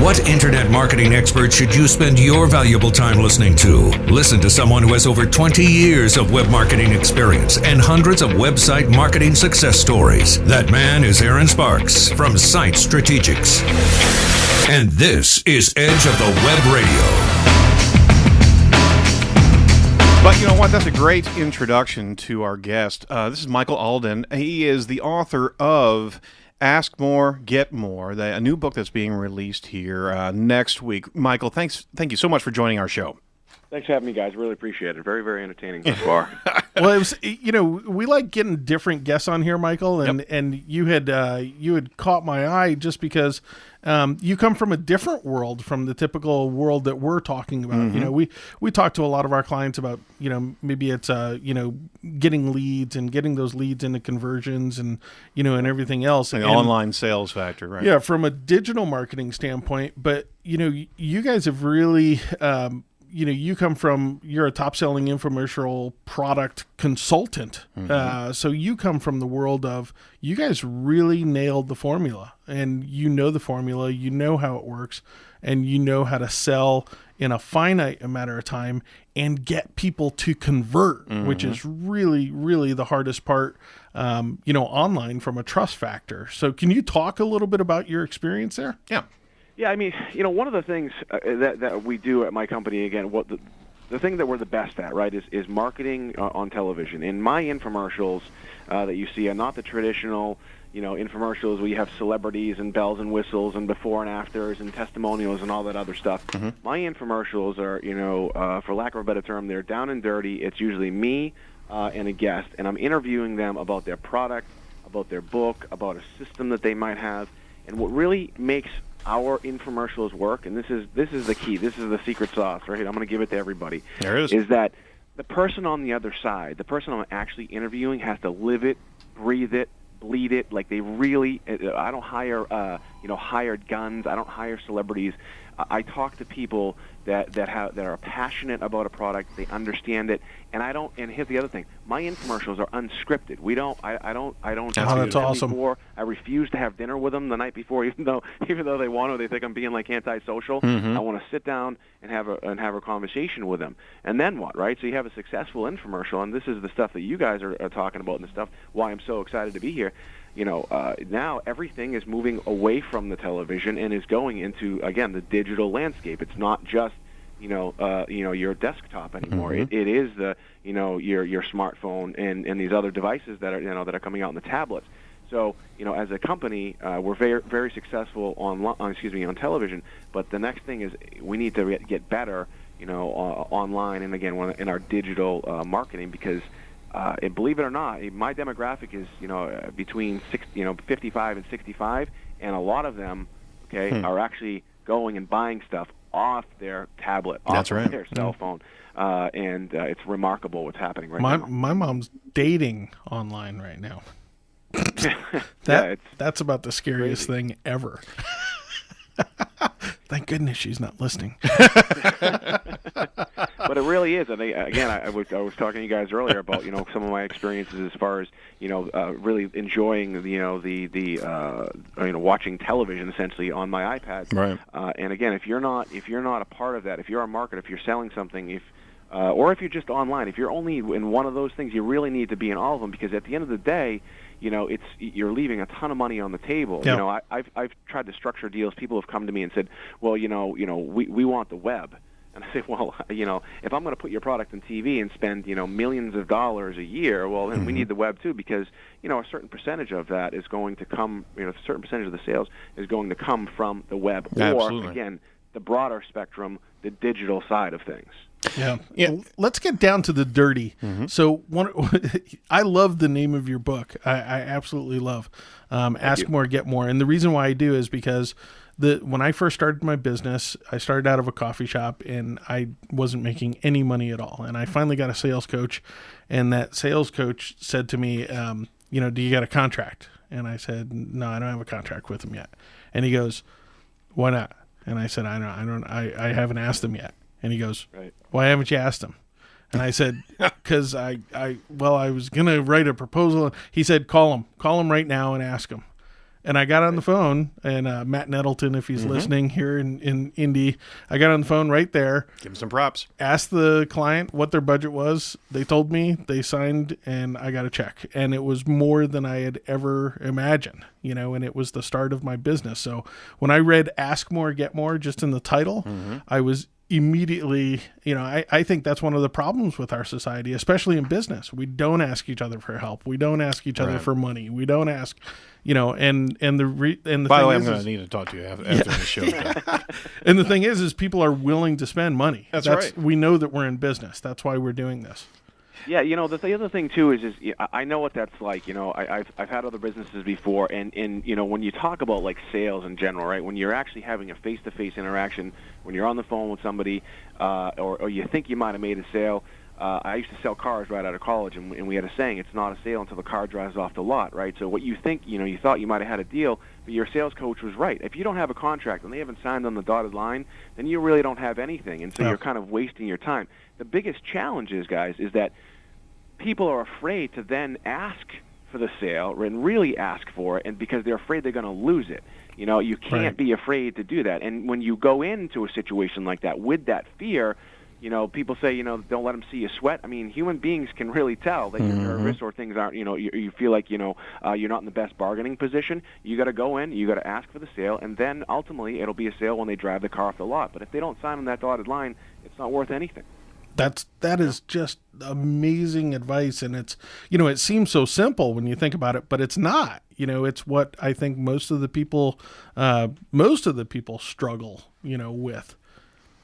What internet marketing expert should you spend your valuable time listening to? Listen to someone who has over 20 years of web marketing experience and hundreds of website marketing success stories. That man is Aaron Sparks from Site Strategics. And this is Edge of the Web Radio. But you know what? That's a great introduction to our guest. This is Michael Alden. He is the author of Ask More, Get More, a new book that's being released here next week. Michael, thank you so much for joining our show. Thanks for having me, guys. Really appreciate it. Very, very entertaining so far. Well, it was, we like getting different guests on here, Michael, and you had caught my eye just because you come from a different world from the typical world that we're talking about. Mm-hmm. We talk to a lot of our clients about, maybe it's, getting leads and getting those leads into conversions and, and everything else. The online sales factor, right? Yeah, from a digital marketing standpoint. But, you guys have really, you're a top-selling infomercial product consultant. Mm-hmm. So you come from the world of, you guys really nailed the formula, and the formula, how it works, and how to sell in a finite amount of time and get people to convert, mm-hmm. which is really, really the hardest part, online from a trust factor. So can you talk a little bit about your experience there? Yeah. Yeah, I mean, one of the things that we do at my company, again, what the thing that we're the best at, right, is marketing on television. And my infomercials that you see are not the traditional, infomercials where you have celebrities and bells and whistles and before and afters and testimonials and all that other stuff. Mm-hmm. My infomercials are, for lack of a better term, they're down and dirty. It's usually me and a guest, and I'm interviewing them about their product, about their book, about a system that they might have. And what really makes our infomercials work, and this is the key, this is the secret sauce, right? I'm going to give it to everybody. There it is. Is that the person on the other side, the person I'm actually interviewing, has to live it, breathe it, bleed it. Like they really, I don't hire, hired guns. I don't hire celebrities. I talk to people that are passionate about a product. They understand it, and I don't. And here's the other thing: my infomercials are unscripted. I don't. That's awesome. Before. I refuse to have dinner with them the night before, even though they want to. They think I'm being like antisocial. Mm-hmm. I want to sit down and have a conversation with them. And then what? Right? So you have a successful infomercial, and this is the stuff that you guys are talking about, and the stuff why I'm so excited to be here. Now everything is moving away from the television and is going into, again, the digital landscape. It's not just, your desktop anymore. Mm-hmm. It is the, your smartphone and these other devices that are coming out in the tablets. So, as a company, we're very, very successful on television. But the next thing is we need to get better, online and again in our digital marketing because. And believe it or not, my demographic is between 55 and 65, and a lot of them, are actually going and buying stuff off their tablet, off their cell phone, and it's remarkable what's happening right now. My mom's dating online right now. That's about the scariest thing ever. Thank goodness she's not listening. But it really is. And again, I was talking to you guys earlier about some of my experiences as far as really enjoying the watching television essentially on my iPad. Right. And again, if you're not a part of that, if you're a marketer, if you're selling something, or if you're just online, if you're only in one of those things, you really need to be in all of them because at the end of the day, you're leaving a ton of money on the table. Yeah. I've tried to structure deals. People have come to me and said, well, we want the web. And I say, well, if I'm going to put your product on TV and spend, millions of dollars a year, well, then we need the web too because, a certain percentage of that is going to come, a certain percentage of the sales is going to come from the web. Absolutely. Or, again, the broader spectrum, the digital side of things. Yeah. Well, let's get down to the dirty. Mm-hmm. So I love the name of your book. I absolutely love Ask More, Get More. And the reason why I do is because when I first started my business, I started out of a coffee shop and I wasn't making any money at all. And I finally got a sales coach, and that sales coach said to me, do you got a contract? And I said, no, I don't have a contract with him yet. And he goes, why not? And I said, I haven't asked him yet. And he goes, right. Why haven't you asked him? And I said, because I was going to write a proposal. He said, call him right now and ask him. And I got on the phone, and Matt Nettleton, if he's listening here in Indy, I got on the phone right there. Give him some props. Asked the client what their budget was. They told me, they signed, and I got a check. And it was more than I had ever imagined, and it was the start of my business. So when I read Ask More, Get More just in the title, I was immediately, I think that's one of the problems with our society, especially in business. We don't ask each other for help. We don't ask each other for money. We don't ask, and the By the thing way, I'm is, going to need to talk to you after the show. and the thing is people are willing to spend money. That's right. We know that we're in business. That's why we're doing this. Yeah, the other thing too is I know what that's like. I've had other businesses before, and when you talk about like sales in general, right? When you're actually having a face-to-face interaction, when you're on the phone with somebody, or you think you might have made a sale. I used to sell cars right out of college, and we had a saying: "It's not a sale until the car drives off the lot." Right? So what you think, you thought you might have had a deal, but your sales coach was right. If you don't have a contract and they haven't signed on the dotted line, then you really don't have anything, and so you're kind of wasting your time. The biggest challenge is, guys, is that people are afraid to then ask for the sale and really ask for it, and because they're afraid they're going to lose it. You can't be afraid to do that. And when you go into a situation like that with that fear, people say, don't let them see you sweat. I mean, human beings can really tell that you're nervous or things aren't, you feel like, you're not in the best bargaining position. You got to go in, you got to ask for the sale, and then ultimately it'll be a sale when they drive the car off the lot. But if they don't sign on that dotted line, it's not worth anything. That is just amazing advice, and it's it seems so simple when you think about it, but it's not. It's what I think most of the people struggle with.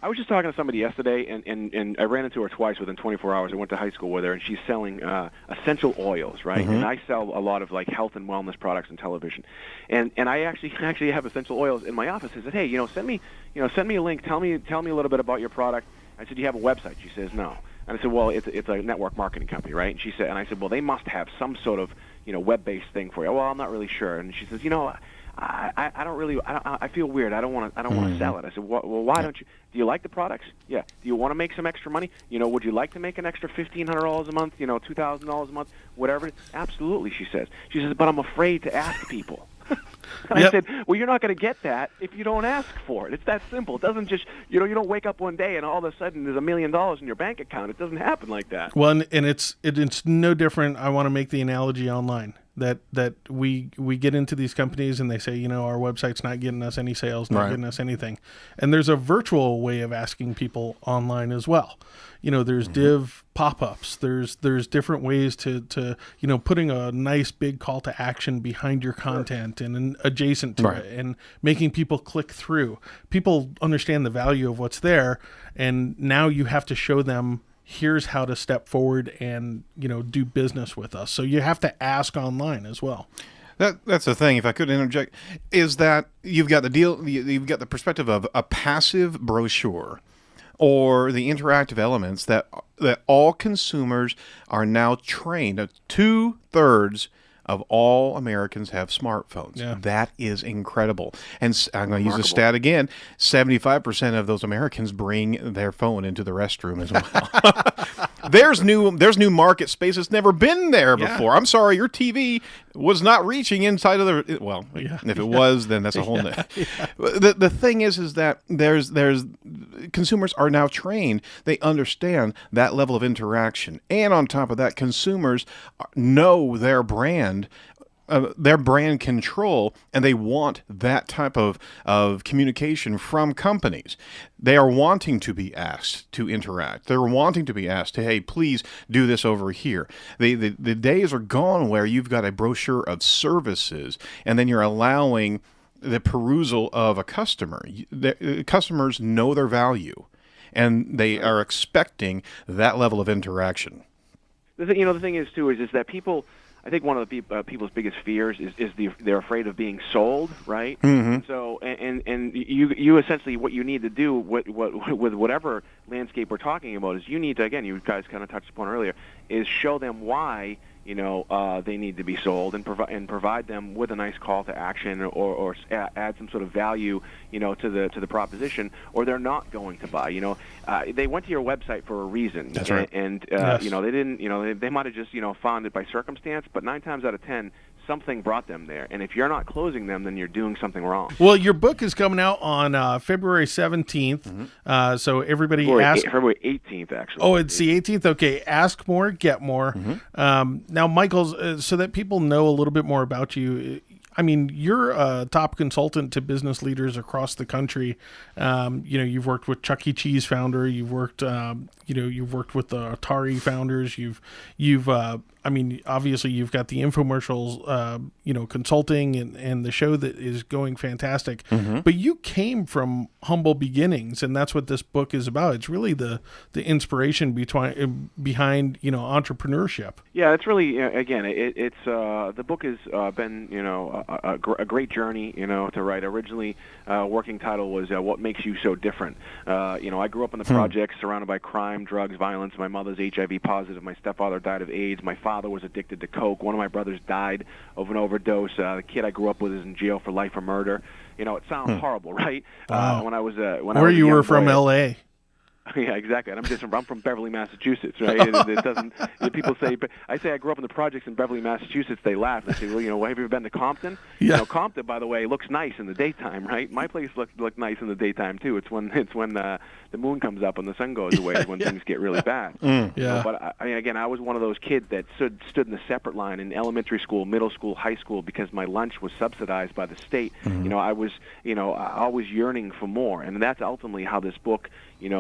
I was just talking to somebody yesterday, and I ran into her twice within 24 hours. I went to high school with her, and she's selling essential oils, right? And I sell a lot of like health and wellness products and television, and I actually have essential oils in my office. I said, hey, send me a link. Tell me a little bit about your product. I said, do you have a website? She says, no. And I said, well, it's a network marketing company, right? And she said, and I said, well, they must have some sort of, web-based thing for you. Well, I'm not really sure. And she says, I don't really, I feel weird. I don't want to sell it. I said, well, why don't you? Do you like the products? Yeah. Do you want to make some extra money? Would you like to make an extra $1,500 a month? $2,000 a month? Whatever. Absolutely, she says. She says, but I'm afraid to ask people. I said, well, you're not going to get that if you don't ask for it. It's that simple. It doesn't just, you don't wake up one day and all of a sudden there's $1 million in your bank account. It doesn't happen like that. Well, and it's no different. I want to make the analogy online that we get into these companies and they say, our website's not getting us any sales, not getting us anything. And there's a virtual way of asking people online as well. There's div pop-ups. There's different ways to putting a nice big call to action behind your content and adjacent to it and making people click through. People understand the value of what's there, and now you have to show them, here's how to step forward and do business with us. So you have to ask online as well. That's the thing, if I could interject, is that you've got the perspective of a passive brochure or the interactive elements that all consumers are now trained. 2/3 of all Americans have smartphones. Yeah. That is incredible. And I'm going to use the stat again. 75% of those Americans bring their phone into the restroom as well. There's new market space that's never been there before. I'm sorry, your TV was not reaching inside of the... Well, if it was, then that's a whole... The thing is that there's consumers are now trained. They understand that level of interaction. And on top of that, consumers know their brand control, and they want that type of communication from companies. They are wanting to be asked to interact. They're wanting to be asked to, hey, please do this over here. The days are gone where you've got a brochure of services, and then you're allowing the perusal of a customer. Customers know their value, and they are expecting that level of interaction. The thing is, too, is that people... I think one of the people's biggest fears is they're afraid of being sold, right? Mm-hmm. So and you essentially what you need to do with whatever landscape we're talking about is you need to, again, you guys kind of touched upon earlier, is show them why they need to be sold and provide them with a nice call to action or add some sort of value to the proposition, or they're not going to buy. They went to your website for a reason. That's right. And yes. They didn't they might have just found it by circumstance, but 9 times out of 10 something brought them there. And if you're not closing them, then you're doing something wrong. Well, your book is coming out on February 17th. So everybody February 18th, actually. Oh, it's the 18th. Okay. Ask More, Get More. Now, Michael, so that people know a little bit more about you, I mean, you're a top consultant to business leaders across the country. You've worked with Chuck E. Cheese founder. You've worked, you've worked with the Atari founders. Obviously you've got the infomercials, consulting and the show that is going fantastic. But you came from humble beginnings, and that's what this book is about. It's really the inspiration behind entrepreneurship. Yeah, it's really it's the book has been a great journey to write. Originally, working title was "What Makes You So Different." I grew up in the projects, surrounded by crime, drugs, violence. My mother's HIV positive. My stepfather died of AIDS. My father was addicted to coke. One of my brothers died of an overdose. The kid I grew up with is in jail for life or murder. It sounds horrible, right? Wow. When I was where you were from, L.A. Yeah, exactly. And I'm from Beverly, Massachusetts, right? It doesn't. People say, but I say I grew up in the projects in Beverly, Massachusetts. They laugh. They say, well, have you ever been to Compton? Yeah. Compton, by the way, looks nice in the daytime, right? My place looked nice in the daytime too. It's when the moon comes up and the sun goes away is when things get really bad. Yeah. But I was one of those kids that stood in the separate line in elementary school, middle school, high school because my lunch was subsidized by the state. I was always yearning for more, and that's ultimately how this book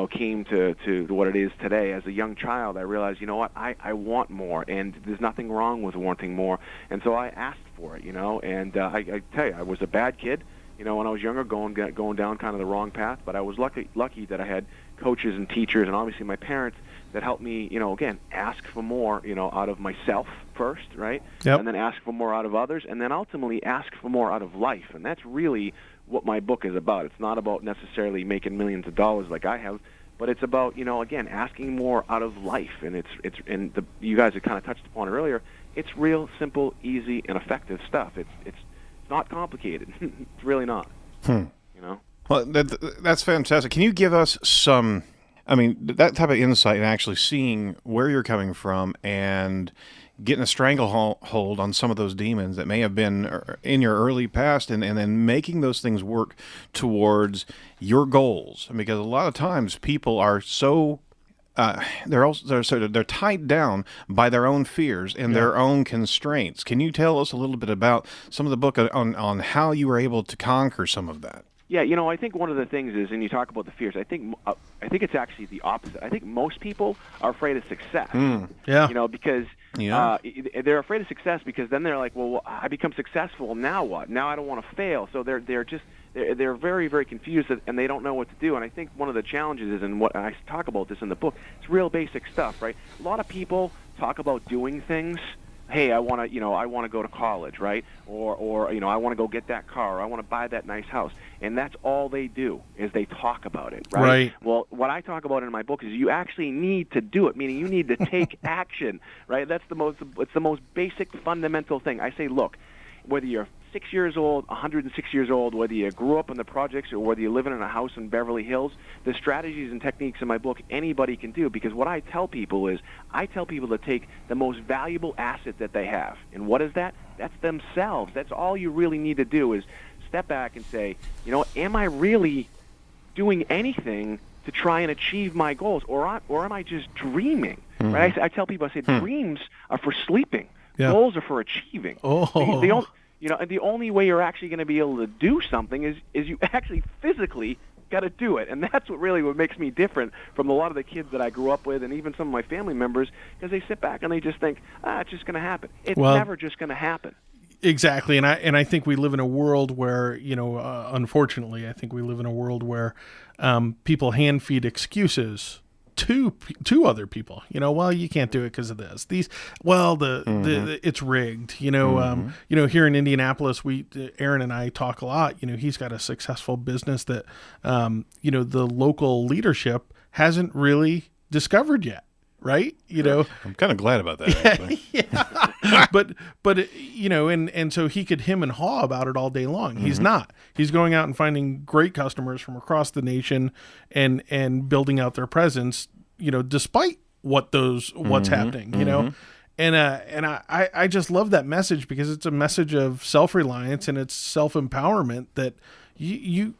came to what it is today. As a young child, I realized, I want more, and there's nothing wrong with wanting more. And so I asked for it, and I tell you, I was a bad kid, when I was younger, going down kind of the wrong path, but I was lucky that I had coaches and teachers and obviously my parents that helped me, again, ask for more, out of myself first, right? Yep. And then ask for more out of others, and then ultimately ask for more out of life. And that's really what my book is about. It's not about necessarily making millions of dollars like I have, but it's about, again, asking more out of life. And you guys have kind of touched upon it earlier. It's real simple, easy, and effective stuff. It's not complicated. It's really not. Well, that's fantastic. Can you give us some, that type of insight and actually seeing where you're coming from and getting a stranglehold on some of those demons that may have been in your early past and then making those things work towards your goals? Because a lot of times people are so they're tied down by their own fears and their own constraints. Can you tell us a little bit about some of the book on how you were able to conquer some of that? Yeah, I think one of the things is, and you talk about the fears, I think it's actually the opposite. I think most people are afraid of success. Because they're afraid of success because then they're like, well, I become successful, now what? Now I don't want to fail. So they're very, very confused and they don't know what to do. And I think one of the challenges is, and what I talk about this in the book, it's real basic stuff, right? A lot of people talk about doing things. Hey, I want to go to college, right? Or I want to go get that car, or I want to buy that nice house. And that's all they do is they talk about it, right? Right. Well, what I talk about in my book is you actually need to do it, meaning you need to take action, right? It's the most basic fundamental thing. I say, look, whether you're 6 years old, 106 years old, whether you grew up in the projects or whether you're living in a house in Beverly Hills, the strategies and techniques in my book anybody can do, because what I tell people is I tell people to take the most valuable asset that they have. And what is that? That's themselves. That's all you really need to do is step back and say, am I really doing anything to try and achieve my goals, or am I just dreaming? Right? I tell people, I say, dreams are for sleeping. Yeah. Goals are for achieving. The only way you're actually going to be able to do something is you actually physically got to do it. And that's what makes me different from a lot of the kids that I grew up with and even some of my family members, because they sit back and they just think, it's just going to happen. It's never just going to happen. Exactly. And I think we live in a world where, unfortunately, I think we live in a world where people hand feed excuses to other people. Well, you can't do it because of this. It's rigged. Here in Indianapolis, Aaron and I talk a lot. He's got a successful business that the local leadership hasn't really discovered yet. Right? I'm kind of glad about that. Actually. Yeah. but and so he could hem and haw about it all day long. He's not. He's going out and finding great customers from across the nation and building out their presence, despite what's happening, I just love that message because it's a message of self-reliance and it's self-empowerment that you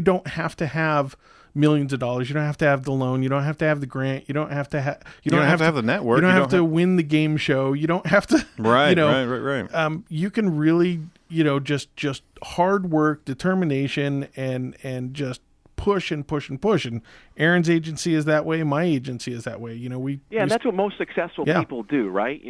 don't have to have millions of dollars. You don't have to have the loan. You don't have to have the grant. You don't have to have. You don't have to have the network. You don't have to win the game show. You don't have to. Right. You can really, just hard work, determination, and just push and push and push. And Aaron's agency is that way. My agency is that way. And that's what most successful people do, right?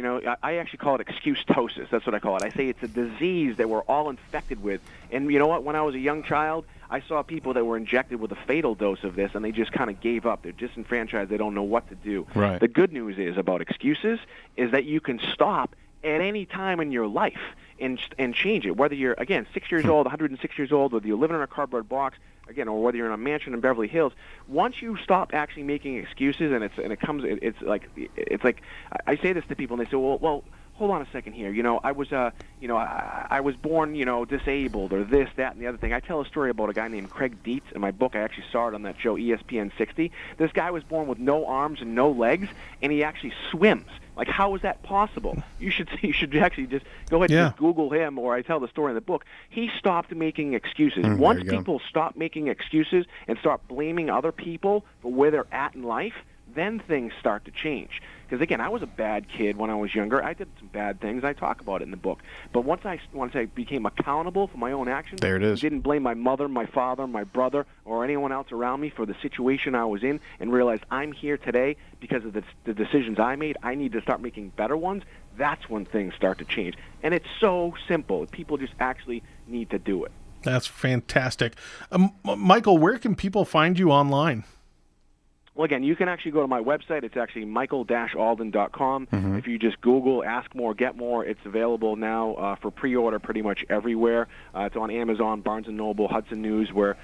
I actually call it excuse-tosis. That's what I call it. I say it's a disease that we're all infected with. And you know what? When I was a young child, I saw people that were injected with a fatal dose of this, and they just kind of gave up. They're disenfranchised. They don't know what to do. Right. The good news is about excuses is that you can stop at any time in your life and change it. Whether you're, again, 6 years old, 106 years old, whether you're living in a cardboard box, again, or whether you're in a mansion in Beverly Hills, once you stop actually making excuses, it's like I say this to people, and they say, well, hold on a second here. I was born, disabled, or this, that, and the other thing. I tell a story about a guy named Craig Dietz in my book. I actually saw it on that show ESPN 60. This guy was born with no arms and no legs, and he actually swims. Like, how is that possible? You should actually just go ahead and just Google him, or I tell the story in the book. He stopped making excuses. Once people stop making excuses and start blaming other people for where they're at in life, then things start to change. Because, again, I was a bad kid when I was younger. I did some bad things. I talk about it in the book. But once I became accountable for my own actions, there it is. Didn't blame my mother, my father, my brother, or anyone else around me for the situation I was in, and realized I'm here today because of the decisions I made. I need to start making better ones. That's when things start to change. And it's so simple. People just actually need to do it. That's fantastic. Michael, where can people find you online? Well, again, you can actually go to my website. It's actually michael-alden.com. Mm-hmm. If you just Google Ask More, Get More, it's available now for pre-order pretty much everywhere. It's on Amazon, Barnes & Noble, Hudson News. We're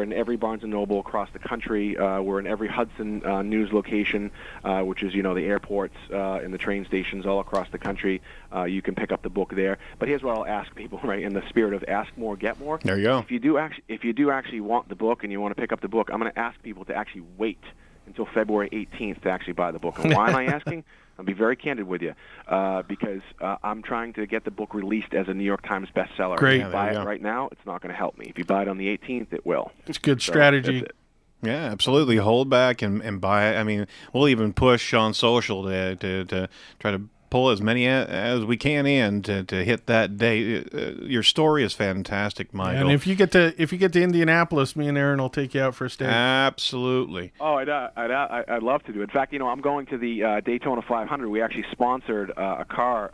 in every Barnes & Noble across the country. We're in every Hudson News location, which is, the airports and the train stations all across the country. You can pick up the book there. But here's what I'll ask people, right, in the spirit of Ask More, Get More. There you go. If you do actually want the book and you want to pick up the book, I'm going to ask people to actually wait until February 18th to actually buy the book. And why am I asking? I'll be very candid with you, because I'm trying to get the book released as a New York Times bestseller. Great. If you buy it right now, it's not going to help me. If you buy it on the 18th, it will. It's good strategy. That's it. Yeah, absolutely. Hold back and buy it. I mean, we'll even push on social to try to pull as many as we can in to hit that day. Your story is fantastic, Michael. And if you get to Indianapolis, me and Aaron will take you out for a steak. Absolutely. Oh, I'd love to do. In fact, I'm going to the Daytona 500. We actually sponsored a car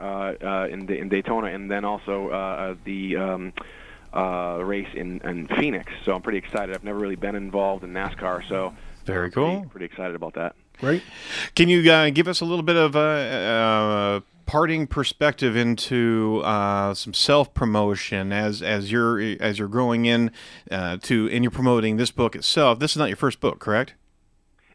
in Daytona, and then also the race in Phoenix. So I'm pretty excited. I've never really been involved in NASCAR, so very cool. Pretty excited about that. Great. Can you give us a little bit of parting perspective into some self-promotion as you're going in and you're promoting this book itself? This is not your first book, correct?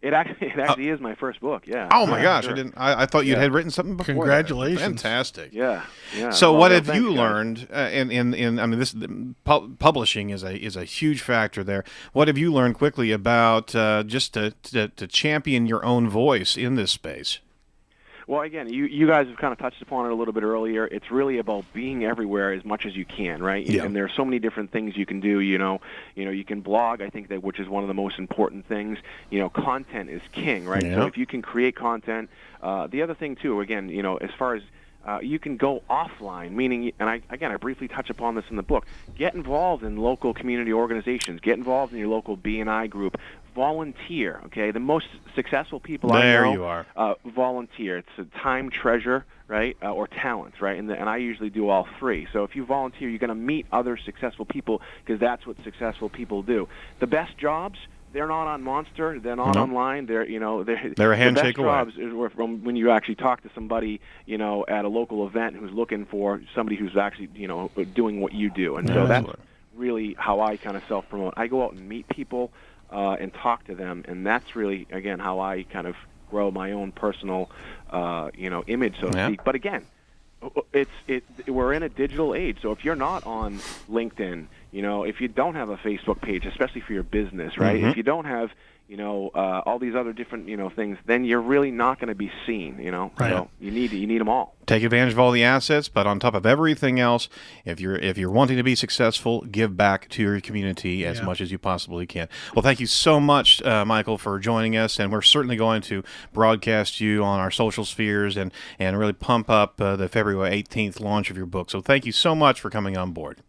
It actually is my first book. Yeah. Oh my gosh! Sure. I thought you had written something before. Congratulations! Fantastic. Yeah. So, what have thanks, you guys. learned? I mean, this publishing is a huge factor there. What have you learned quickly about just to champion your own voice in this space? Well, again, you guys have kind of touched upon it a little bit earlier. It's really about being everywhere as much as you can, right? Yeah. And there are so many different things you can do. You can blog. I think that which is one of the most important things. Content is king, right? Yeah. So if you can create content, the other thing too, again, as far as you can go offline, meaning, and I briefly touch upon this in the book, get involved in local community organizations, get involved in your local B&I group, volunteer, okay? The most successful people I know There you are. Volunteer. It's a time treasure, right, or talent, right? And I usually do all three. So if you volunteer, you're going to meet other successful people because that's what successful people do. The best jobs, they're not on Monster. They're not online. They're a handshake the best jobs is from when you actually talk to somebody at a local event who's looking for somebody who's actually doing what you do. And so that's really how I kind of self-promote. I go out and meet people and talk to them, and that's really again how I kind of grow my own personal image, so to speak. But again, we're in a digital age, so if you're not on LinkedIn, if you don't have a Facebook page, especially for your business, right? If you don't have, all these other different, things, then you're really not going to be seen, Right. So you need them all. Take advantage of all the assets, but on top of everything else, if you're wanting to be successful, give back to your community as much as you possibly can. Well, thank you so much, Michael, for joining us, and we're certainly going to broadcast you on our social spheres and really pump up the February 18th launch of your book. So thank you so much for coming on board.